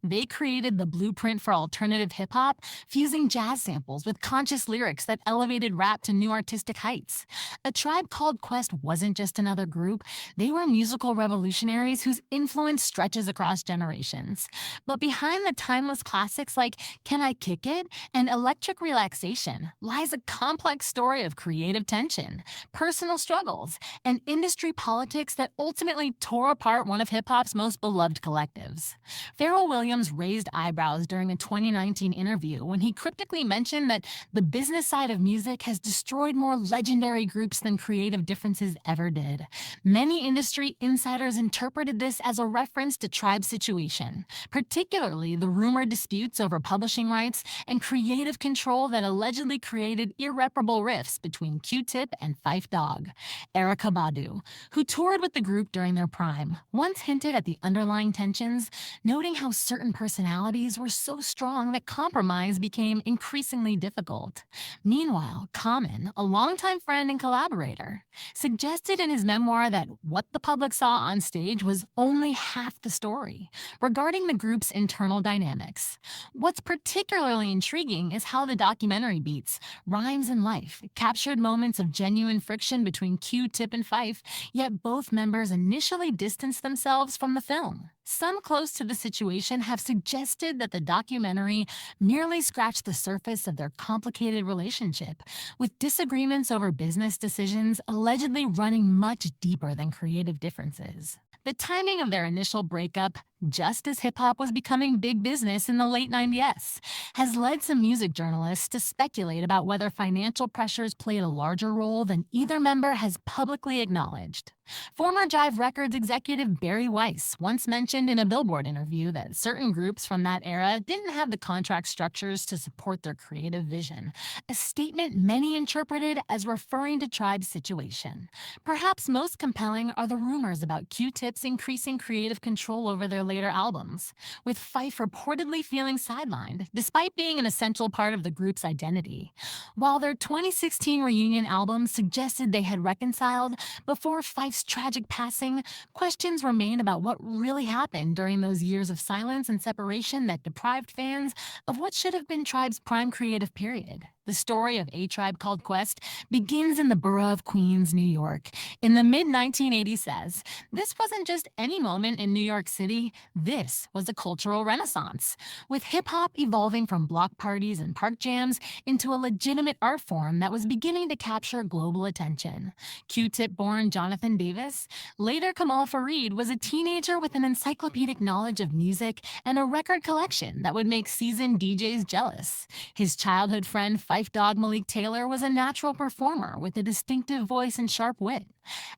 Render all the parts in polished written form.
They created the blueprint for alternative hip hop, fusing jazz samples with conscious lyrics that elevated rap to new artistic heights. A Tribe Called Quest wasn't just another group, they were musical revolutionaries whose influence stretches across generations. But behind the timeless classics like Can I Kick It and Electric Relaxation lies a complex story of creative tension, personal struggles, and industry politics that ultimately tore apart one of hip hop's most beloved collectives. Pharrell Williams raised eyebrows during a 2019 interview when he cryptically mentioned that the business side of music has destroyed more legendary groups than creative differences ever did. Many industry insiders interpreted this as a reference to Tribe's situation, particularly the rumored disputes over publishing rights and creative control that allegedly created irreparable rifts between Q-Tip and Phife Dawg. Erykah Badu, who toured with the group during their prime, once hinted at the underlying tensions, noting how certain personalities were so strong that compromise became increasingly difficult. Meanwhile, Common, a longtime friend and collaborator, suggested in his memoir that what the public saw on stage was only half the story regarding the group's internal dynamics. What's particularly intriguing is how the documentary beats Rhymes and Life captured moments of genuine friction between Q-Tip and Phife, yet both members initially distanced themselves from the film. Some close to the situation have suggested that the documentary merely scratched the surface of their complicated relationship, with disagreements over business decisions allegedly running much deeper than creative differences. The timing of their initial breakup, just as hip hop was becoming big business in the late 90s, has led some music journalists to speculate about whether financial pressures played a larger role than either member has publicly acknowledged. Former Jive Records executive Barry Weiss once mentioned in a Billboard interview that certain groups from that era didn't have the contract structures to support their creative vision, a statement many interpreted as referring to Tribe's situation. Perhaps most compelling are the rumors about Q-Tip's increasing creative control over their later albums, with Phife reportedly feeling sidelined, despite being an essential part of the group's identity. While their 2016 reunion album suggested they had reconciled, before Phife's tragic passing, questions remain about what really happened during those years of silence and separation that deprived fans of what should have been Tribe's prime creative period. The story of A Tribe Called Quest begins in the borough of Queens, New York, in the mid-1980s says, this wasn't just any moment in New York City, this was a cultural renaissance, with hip-hop evolving from block parties and park jams into a legitimate art form that was beginning to capture global attention. Q-Tip-born Jonathan Davis, later Kamal Fareed, was a teenager with an encyclopedic knowledge of music and a record collection that would make seasoned DJs jealous. His childhood friend Phife Dawg Malik Taylor was a natural performer with a distinctive voice and sharp wit.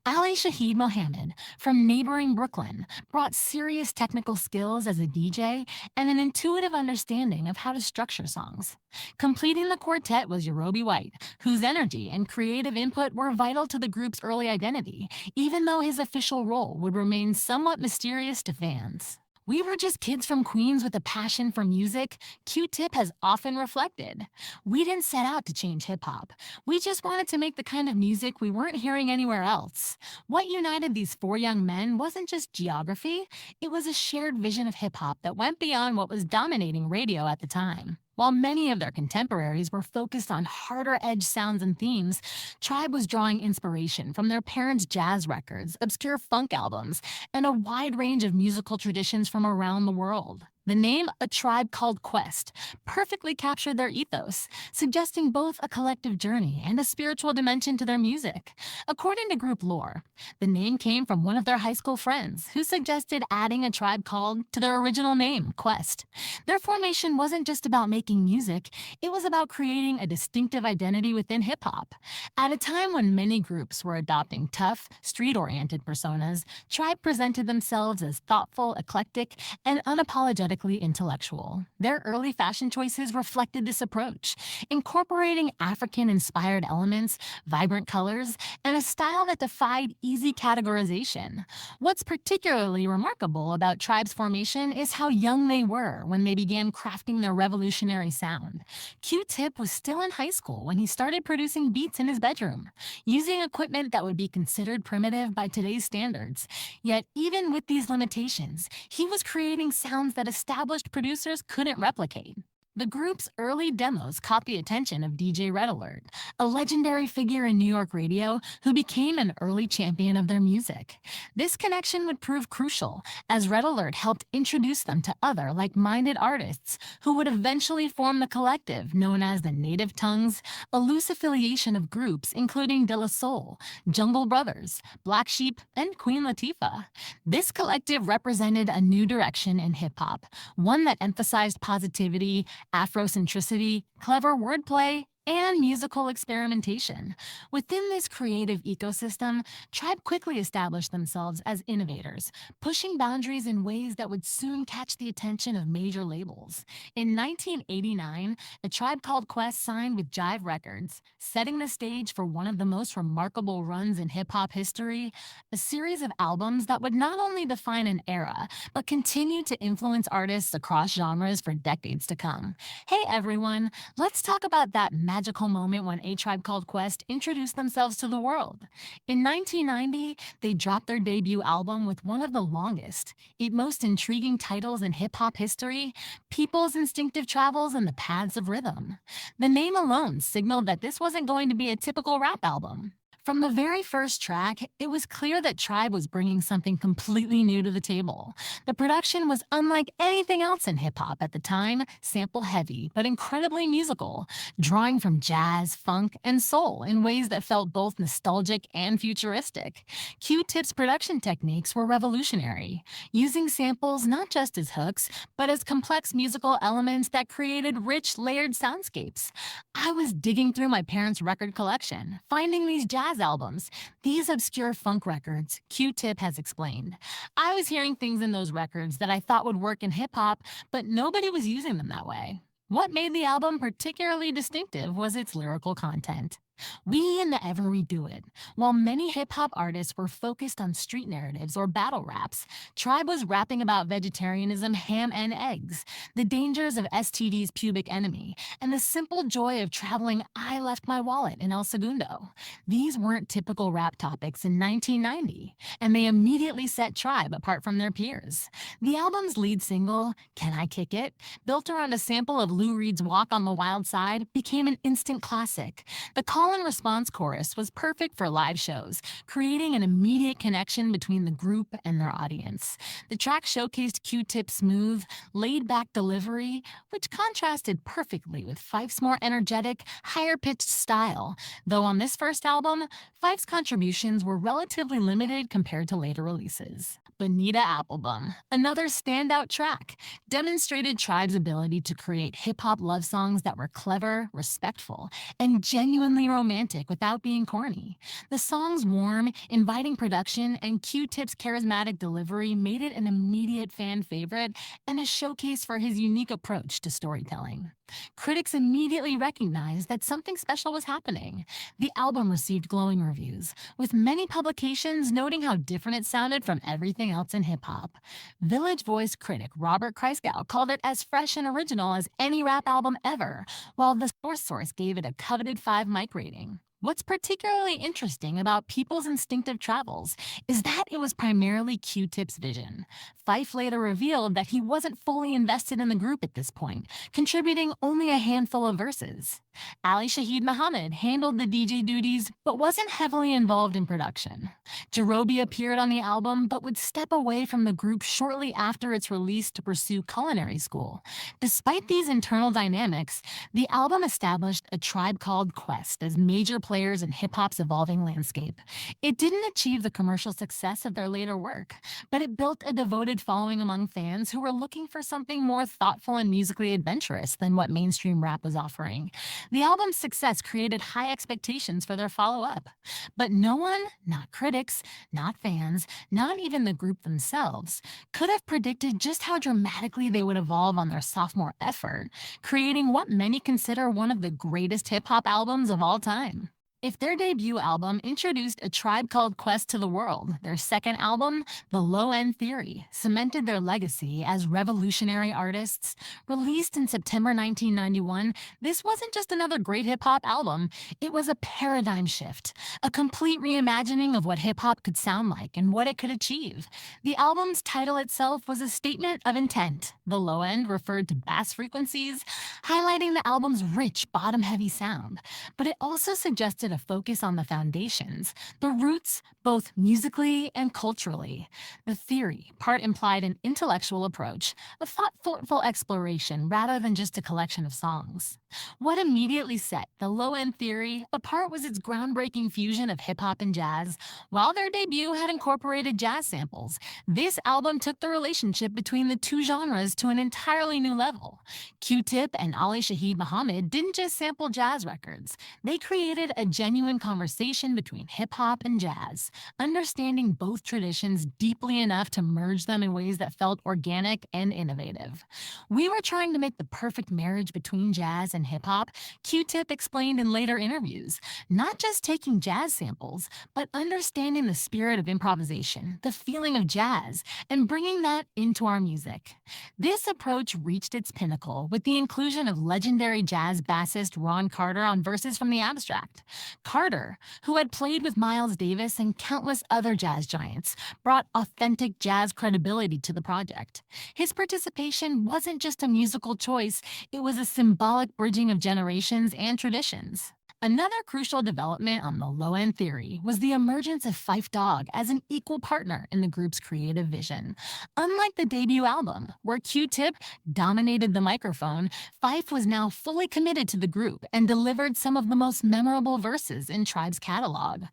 Ali Shaheed Muhammad, from neighboring Brooklyn, brought serious technical skills as a DJ and an intuitive understanding of how to structure songs. Completing the quartet was Jarobi White, whose energy and creative input were vital to the group's early identity, even though his official role would remain somewhat mysterious to fans. We were just kids from Queens with a passion for music, Q-Tip has often reflected. We didn't set out to change hip-hop. We just wanted to make the kind of music we weren't hearing anywhere else. What united these four young men wasn't just geography, it was a shared vision of hip-hop that went beyond what was dominating radio at the time. While many of their contemporaries were focused on harder-edge sounds and themes, Tribe was drawing inspiration from their parents' jazz records, obscure funk albums, and a wide range of musical traditions from around the world. The name A Tribe Called Quest perfectly captured their ethos, suggesting both a collective journey and a spiritual dimension to their music. According to group lore, the name came from one of their high school friends who suggested adding a tribe called to their original name, Quest. Their formation wasn't just about making music, it was about creating a distinctive identity within hip-hop. At a time when many groups were adopting tough, street-oriented personas, Tribe presented themselves as thoughtful, eclectic, and unapologetic intellectual. Their early fashion choices reflected this approach, incorporating African-inspired elements, vibrant colors, and a style that defied easy categorization. What's particularly remarkable about Tribe's formation is how young they were when they began crafting their revolutionary sound. Q-Tip was still in high school when he started producing beats in his bedroom, using equipment that would be considered primitive by today's standards. Yet, even with these limitations, he was creating sounds that established producers couldn't replicate. The group's early demos caught the attention of DJ Red Alert, a legendary figure in New York radio who became an early champion of their music. This connection would prove crucial, as Red Alert helped introduce them to other like-minded artists who would eventually form the collective known as the Native Tongues, a loose affiliation of groups including De La Soul, Jungle Brothers, Black Sheep, and Queen Latifah. This collective represented a new direction in hip-hop, one that emphasized positivity, Afrocentricity, clever wordplay, and musical experimentation. Within this creative ecosystem, Tribe quickly established themselves as innovators, pushing boundaries in ways that would soon catch the attention of major labels. In 1989, A Tribe Called Quest signed with Jive Records, setting the stage for one of the most remarkable runs in hip-hop history, a series of albums that would not only define an era, but continue to influence artists across genres for decades to come. Hey everyone, let's talk about that magical moment when A Tribe Called Quest introduced themselves to the world. In 1990, they dropped their debut album with one of the longest, yet most intriguing titles in hip-hop history, People's Instinctive Travels in the Paths of Rhythm. The name alone signaled that this wasn't going to be a typical rap album. From the very first track, it was clear that Tribe was bringing something completely new to the table. The production was unlike anything else in hip-hop at the time, sample-heavy, but incredibly musical, drawing from jazz, funk, and soul in ways that felt both nostalgic and futuristic. Q-Tip's production techniques were revolutionary, using samples not just as hooks, but as complex musical elements that created rich, layered soundscapes. I was digging through my parents' record collection, finding these jazz albums, these obscure funk records, Q-Tip has explained. I was hearing things in those records that I thought would work in hip-hop, but nobody was using them that way. What made the album particularly distinctive was its lyrical content. We in the Ever We Do It. While many hip-hop artists were focused on street narratives or battle raps, Tribe was rapping about vegetarianism, ham, and eggs, the dangers of STD's pubic enemy, and the simple joy of traveling I left my wallet in El Segundo. These weren't typical rap topics in 1990, and they immediately set Tribe apart from their peers. The album's lead single, Can I Kick It?, built around a sample of Lou Reed's Walk on the Wild Side, became an instant classic. The call and response chorus was perfect for live shows, creating an immediate connection between the group and their audience. The track showcased Q-Tip's smooth, laid-back delivery, which contrasted perfectly with Phife's more energetic, higher-pitched style, though on this first album, Phife's contributions were relatively limited compared to later releases. Bonita Applebum, another standout track, demonstrated Tribe's ability to create hip-hop love songs that were clever, respectful, and genuinely romantic without being corny. The song's warm, inviting production and Q-Tip's charismatic delivery made it an immediate fan favorite and a showcase for his unique approach to storytelling. Critics immediately recognized that something special was happening. The album received glowing reviews, with many publications noting how different it sounded from everything else in hip-hop. Village Voice critic Robert Kreisgau called it as fresh and original as any rap album ever, while the Source gave it a coveted 5 mic rating. What's particularly interesting about People's Instinctive Travels is that it was primarily Q-Tip's vision. Phife later revealed that he wasn't fully invested in the group at this point, contributing only a handful of verses. Ali Shaheed Muhammad handled the DJ duties, but wasn't heavily involved in production. Jarobi appeared on the album, but would step away from the group shortly after its release to pursue culinary school. Despite these internal dynamics, the album established A Tribe Called Quest as major players in hip-hop's evolving landscape. It didn't achieve the commercial success of their later work, but it built a devoted following among fans who were looking for something more thoughtful and musically adventurous than what mainstream rap was offering. The album's success created high expectations for their follow-up, but no one, not critics, not fans, not even the group themselves, could have predicted just how dramatically they would evolve on their sophomore effort, creating what many consider one of the greatest hip-hop albums of all time. If their debut album introduced A Tribe Called Quest to the world, their second album, The Low End Theory, cemented their legacy as revolutionary artists. Released in September 1991, this wasn't just another great hip hop album, it was a paradigm shift, a complete reimagining of what hip hop could sound like and what it could achieve. The album's title itself was a statement of intent. The low end referred to bass frequencies, highlighting the album's rich, bottom heavy sound, but it also suggested a focus on the foundations, the roots, both musically and culturally. The theory part implied an intellectual approach, a thoughtful exploration rather than just a collection of songs. What immediately set the low end theory apart was its groundbreaking fusion of hip hop and jazz. While their debut had incorporated jazz samples, this album took the relationship between the two genres to an entirely new level. Q-Tip and Ali Shaheed Muhammad didn't just sample jazz records, they created a genuine conversation between hip hop and jazz, understanding both traditions deeply enough to merge them in ways that felt organic and innovative. We were trying to make the perfect marriage between jazz and hip hop, Q-Tip explained in later interviews, not just taking jazz samples, but understanding the spirit of improvisation, the feeling of jazz, and bringing that into our music. This approach reached its pinnacle with the inclusion of legendary jazz bassist Ron Carter on verses from the abstract. Carter, who had played with Miles Davis and countless other jazz giants, brought authentic jazz credibility to the project. His participation wasn't just a musical choice, it was a symbolic bridging of generations and traditions. Another crucial development on the low end theory was the emergence of Phife Dawg as an equal partner in the group's creative vision. Unlike the debut album, where Q-Tip dominated the microphone, Phife was now fully committed to the group and delivered some of the most memorable verses in Tribe's catalog.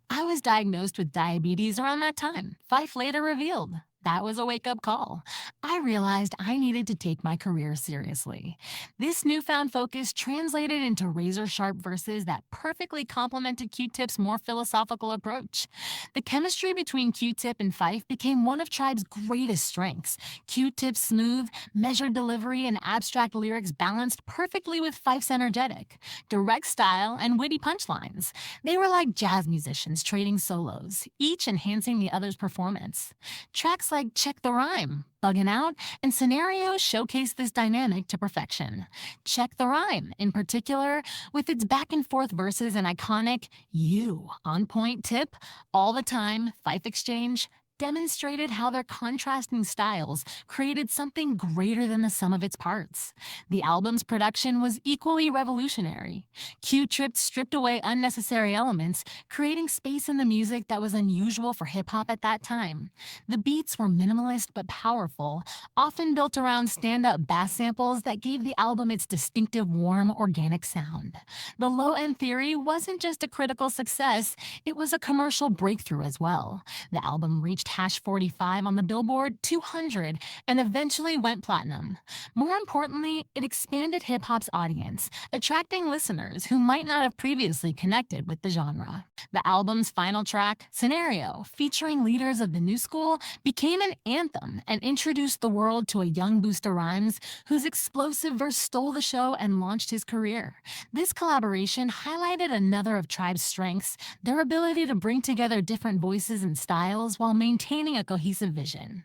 I was diagnosed with diabetes around that time, Phife later revealed. That was a wake up call. I realized I needed to take my career seriously. This newfound focus translated into razor sharp verses that perfectly complemented Q-Tip's more philosophical approach. The chemistry between Q-Tip and Phife became one of Tribe's greatest strengths. Q-Tip's smooth, measured delivery and abstract lyrics balanced perfectly with Fife's energetic, direct style and witty punchlines. They were like jazz musicians trading solos, each enhancing the other's performance. Tracks like Check the Rhyme, Buggin' Out, and Scenario showcase this dynamic to perfection. Check the Rhyme, in particular, with its back and forth verses and iconic you on point tip, all the time, Fife exchange, demonstrated how their contrasting styles created something greater than the sum of its parts. The album's production was equally revolutionary. Q-Trip stripped away unnecessary elements, creating space in the music that was unusual for hip-hop at that time. The beats were minimalist but powerful, often built around stand-up bass samples that gave the album its distinctive warm, organic sound. The low-end theory wasn't just a critical success, it was a commercial breakthrough as well. The album reached hash 45 on the Billboard 200 and eventually went platinum. More importantly, it expanded hip-hop's audience, attracting listeners who might not have previously connected with the genre. The album's final track, Scenario, featuring leaders of the new school, became an anthem and introduced the world to a young Busta Rhymes whose explosive verse stole the show and launched his career. This collaboration highlighted another of Tribe's strengths, their ability to bring together different voices and styles while maintaining a cohesive vision.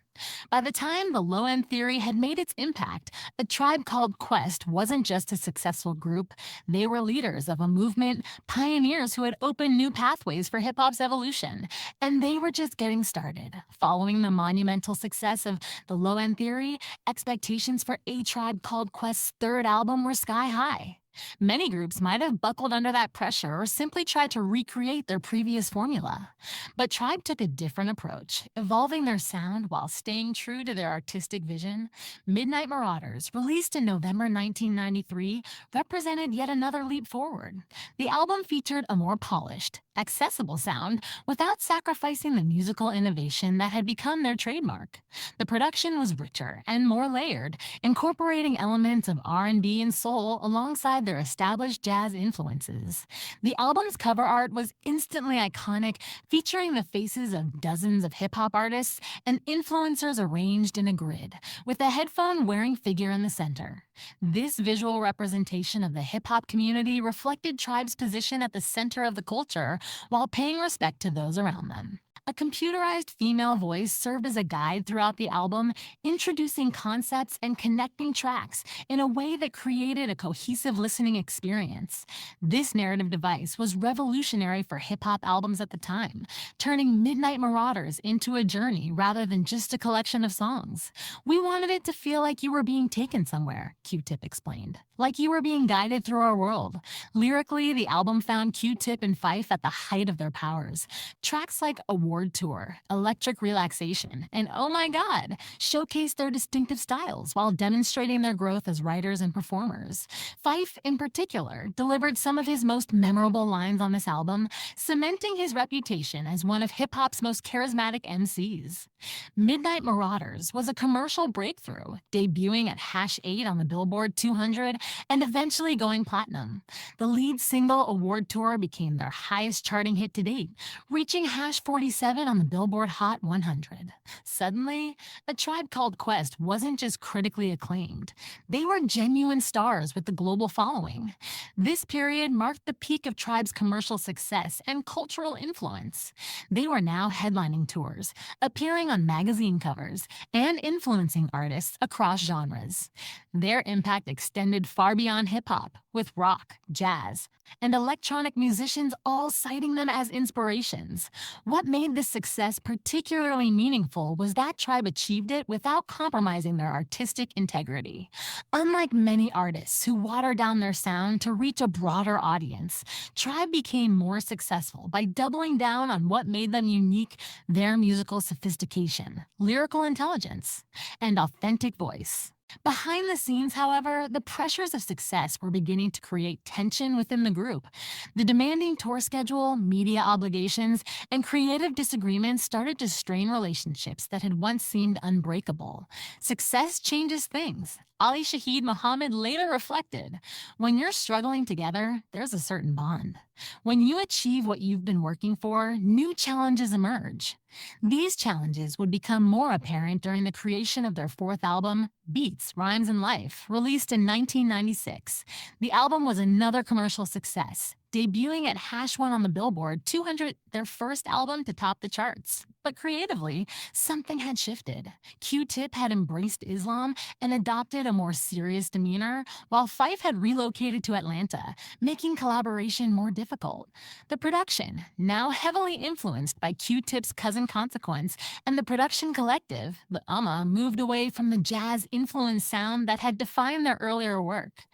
By the time the Low End Theory had made its impact, A Tribe Called Quest wasn't just a successful group. They were leaders of a movement, pioneers who had opened new pathways for hip hop's evolution. And they were just getting started. Following the monumental success of the Low End Theory, expectations for A Tribe Called Quest's third album were sky high. Many groups might have buckled under that pressure or simply tried to recreate their previous formula. But Tribe took a different approach, evolving their sound while staying true to their artistic vision. Midnight Marauders, released in November 1993, represented yet another leap forward. The album featured a more polished, accessible sound without sacrificing the musical innovation that had become their trademark. The production was richer and more layered, incorporating elements of R&B and soul alongside their established jazz influences. The album's cover art was instantly iconic, featuring the faces of dozens of hip-hop artists and influencers arranged in a grid, with a headphone-wearing figure in the center. This visual representation of the hip-hop community reflected Tribe's position at the center of the culture while paying respect to those around them. A computerized female voice served as a guide throughout the album, introducing concepts and connecting tracks in a way that created a cohesive listening experience. This narrative device was revolutionary for hip-hop albums at the time, turning Midnight Marauders into a journey rather than just a collection of songs. "We wanted it to feel like you were being taken somewhere," Q-Tip explained. "Like you were being guided through our world." Lyrically, the album found Q-Tip and Phife at the height of their powers. Tracks like Award Tour, Electric Relaxation, and Oh My God showcased their distinctive styles while demonstrating their growth as writers and performers. Phife, in particular, delivered some of his most memorable lines on this album, cementing his reputation as one of hip-hop's most charismatic MCs. Midnight Marauders was a commercial breakthrough, debuting at #8 on the Billboard 200 and eventually going platinum. The lead single Award Tour became their highest charting hit to date, reaching #47 on the Billboard Hot 100. Suddenly, A Tribe Called Quest wasn't just critically acclaimed. They were genuine stars with a global following. This period marked the peak of Tribe's commercial success and cultural influence. They were now headlining tours, appearing on magazine covers, and influencing artists across genres. Their impact extended far beyond hip-hop, with rock, jazz, and electronic musicians all citing them as inspirations. What made this success particularly meaningful was that Tribe achieved it without compromising their artistic integrity. Unlike many artists who water down their sound to reach a broader audience, Tribe became more successful by doubling down on what made them unique: their musical sophistication, lyrical intelligence, and authentic voice. Behind the scenes, however, the pressures of success were beginning to create tension within the group. The demanding tour schedule, media obligations, and creative disagreements started to strain relationships that had once seemed unbreakable. Success changes things. Ali Shaheed Muhammad later reflected, "When you're struggling together, there's a certain bond. When you achieve what you've been working for, new challenges emerge." These challenges would become more apparent during the creation of their fourth album, Beats, Rhymes, and Life, released in 1996. The album was another commercial success, debuting at #1 on the Billboard 200, their first album to top the charts. But creatively, something had shifted. Q-Tip had embraced Islam and adopted a more serious demeanor, while Phife had relocated to Atlanta, making collaboration more difficult. The production, now heavily influenced by Q-Tip's Cousin Consequence and the production collective, the moved away from the jazz-influenced sound that had defined their earlier work.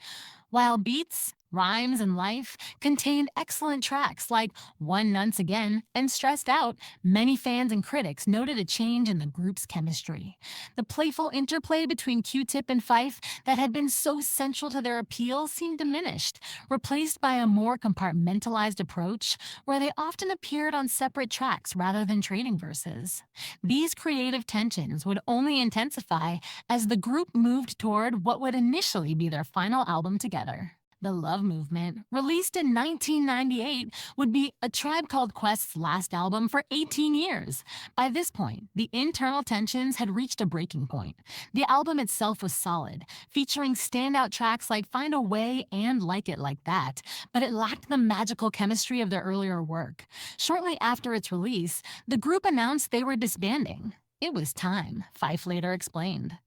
While Beats, Rhymes, and Life contained excellent tracks like One Nunce Again and Stressed Out, many fans and critics noted a change in the group's chemistry. The playful interplay between Q-Tip and Phife that had been so central to their appeal seemed diminished, replaced by a more compartmentalized approach where they often appeared on separate tracks rather than trading verses. These creative tensions would only intensify as the group moved toward what would initially be their final album together. The Love Movement, released in 1998, would be A Tribe Called Quest's last album for 18 years. By this point, the internal tensions had reached a breaking point. The album itself was solid, featuring standout tracks like Find a Way and Like It Like That, but it lacked the magical chemistry of their earlier work. Shortly after its release, the group announced they were disbanding. "It was time," Phife later explained.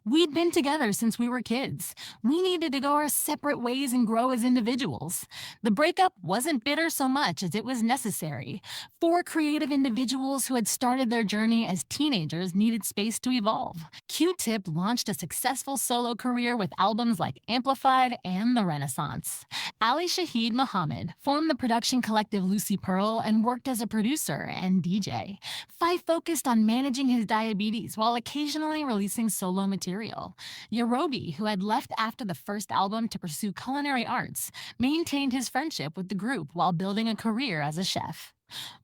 "We'd been together since we were kids. We needed to go our separate ways and grow as individuals. The breakup wasn't bitter so much as it was necessary. Four creative individuals who had started their journey as teenagers needed space to evolve." Q-Tip launched a successful solo career with albums like Amplified and The Renaissance. Ali Shaheed Muhammad formed the production collective Lucy Pearl and worked as a producer and DJ. Phife focused on managing his diabetes while occasionally releasing solo material. Jarobi, who had left after the first album to pursue culinary arts, maintained his friendship with the group while building a career as a chef.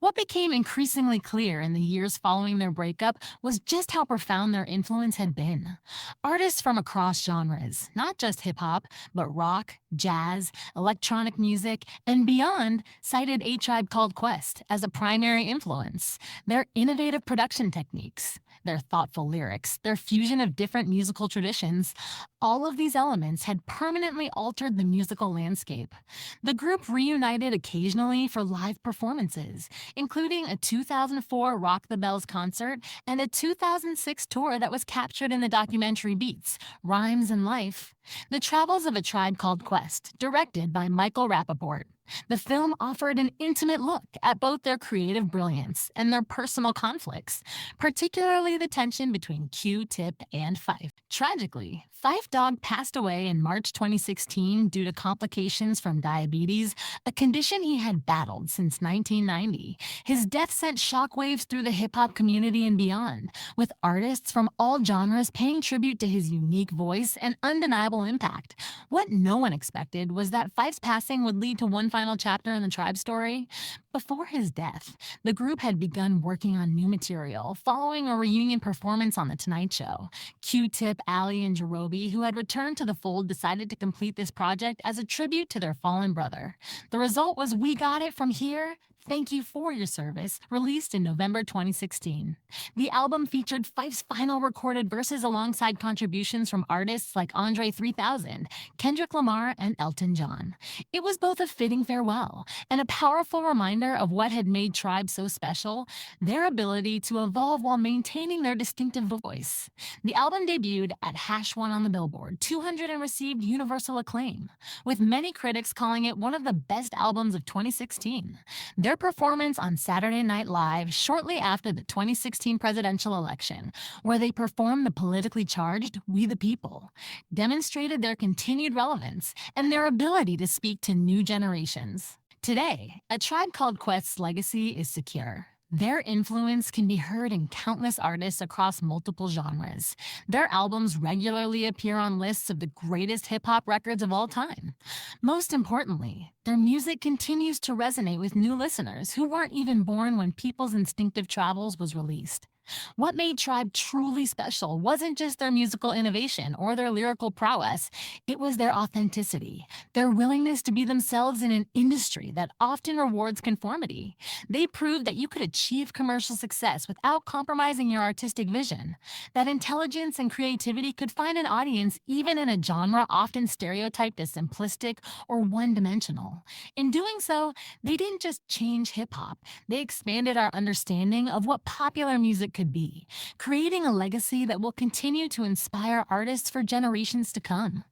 What became increasingly clear in the years following their breakup was just how profound their influence had been. Artists from across genres, not just hip hop, but rock, jazz, electronic music, and beyond, cited A Tribe Called Quest as a primary influence. Their innovative production techniques, their thoughtful lyrics, their fusion of different musical traditions, all of these elements had permanently altered the musical landscape. The group reunited occasionally for live performances, including a 2004 Rock the Bells concert and a 2006 tour that was captured in the documentary Beats, Rhymes and Life. The Travels of a Tribe Called Quest, directed by Michael Rappaport. The film offered an intimate look at both their creative brilliance and their personal conflicts, particularly the tension between Q-Tip and Phife. Tragically, Phife Dawg passed away in March 2016 due to complications from diabetes, a condition he had battled since 1990. His death sent shockwaves through the hip-hop community and beyond, with artists from all genres paying tribute to his unique voice and undeniable impact. What no one expected was that Fife's passing would lead to one final chapter in the Tribe story. Before his death, the group had begun working on new material following a reunion performance on The Tonight Show. Q-Tip, Ali, and Jarobi, who had returned to the fold, decided to complete this project as a tribute to their fallen brother. The result was We Got It From Here, Thank You For Your Service, released in November 2016. The album featured Fife's final recorded verses alongside contributions from artists like Andre 3000, Kendrick Lamar, and Elton John. It was both a fitting farewell and a powerful reminder of what had made Tribe so special, their ability to evolve while maintaining their distinctive voice. The album debuted at #1 on the Billboard 200 and received universal acclaim, with many critics calling it one of the best albums of 2016. Their performance on Saturday Night Live shortly after the 2016 presidential election, where they performed the politically charged We the People, demonstrated their continued relevance and their ability to speak to new generations. Today, A Tribe Called Quest's legacy is secure. Their influence can be heard in countless artists across multiple genres. Their albums regularly appear on lists of the greatest hip-hop records of all time. Most importantly, their music continues to resonate with new listeners who weren't even born when People's Instinctive Travels was released. What made Tribe truly special wasn't just their musical innovation or their lyrical prowess, it was their authenticity, their willingness to be themselves in an industry that often rewards conformity. They proved that you could achieve commercial success without compromising your artistic vision, that intelligence and creativity could find an audience even in a genre often stereotyped as simplistic or one-dimensional. In doing so, they didn't just change hip-hop, they expanded our understanding of what popular music could be, creating a legacy that will continue to inspire artists for generations to come.